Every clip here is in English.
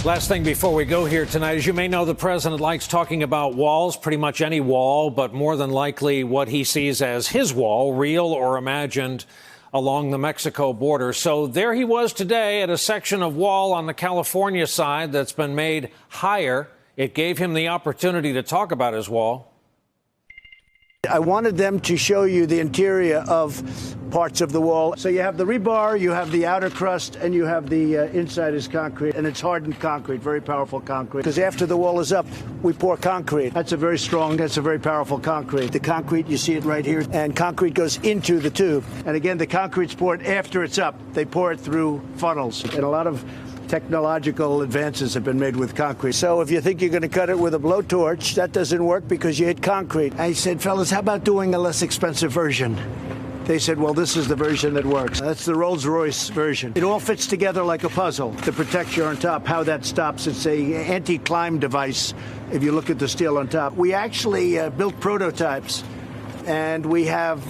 Last thing before we go here tonight, as you may know, the president likes talking about walls, pretty much any wall, but more than likely what he sees as his wall, real or imagined, along the Mexico border. So there he was today at a section of wall on the California side that's been made higher. It gave him the opportunity to talk about his wall. I wanted them to show you the interior of parts of the wall. So you have the rebar, you have the outer crust, and you have the inside is concrete. And it's hardened concrete, very powerful concrete. Because after the wall is up, we pour concrete. That's a very strong, that's a very powerful concrete. The concrete, you see it right here, and concrete goes into the tube. And again, the concrete's poured after it's up. They pour it through funnels. And a lot of technological advances have been made with concrete. So if you think you're going to cut it with a blowtorch, that doesn't work because you hit concrete. I said, fellas, how about doing a less expensive version? They said, well, this is the version that works. That's the Rolls-Royce version. It all fits together like a puzzle. The protection on top, how that stops, it's a anti-climb device if you look at the steel on top. We actually built prototypes, and we have,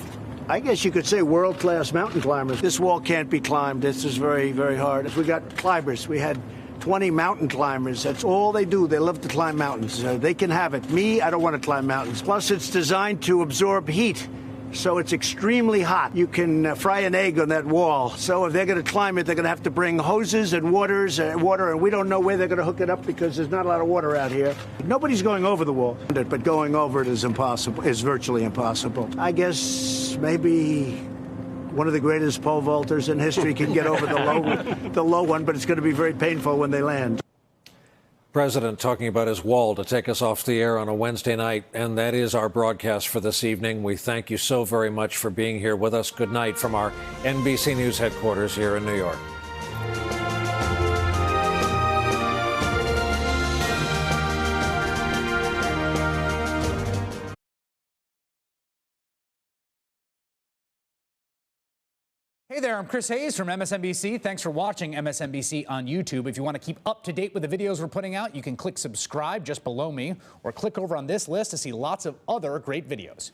I guess you could say, world-class mountain climbers. This wall can't be climbed. This is very, very hard. We got climbers. We had 20 mountain climbers. That's all they do. They love to climb mountains. They can have it. Me, I don't want to climb mountains. Plus, it's designed to absorb heat. So it's extremely hot. You can fry an egg on that wall. So if they're going to climb it, they're going to have to bring hoses and water, and we don't know where they're going to hook it up because there's not a lot of water out here. Nobody's going over the wall, but going over it is impossible, is virtually impossible. I guess maybe one of the greatest pole vaulters in history can get over the low one, but it's going to be very painful when they land. President talking about his wall to take us off the air on a Wednesday night, and that is our broadcast for this evening. We thank you so very much for being here with us. Good night from our NBC News headquarters here in New York. Hey there, I'm Chris Hayes from MSNBC. Thanks for watching MSNBC on YouTube. If you want to keep up to date with the videos we're putting out, you can click subscribe just below me or click over on this list to see lots of other great videos.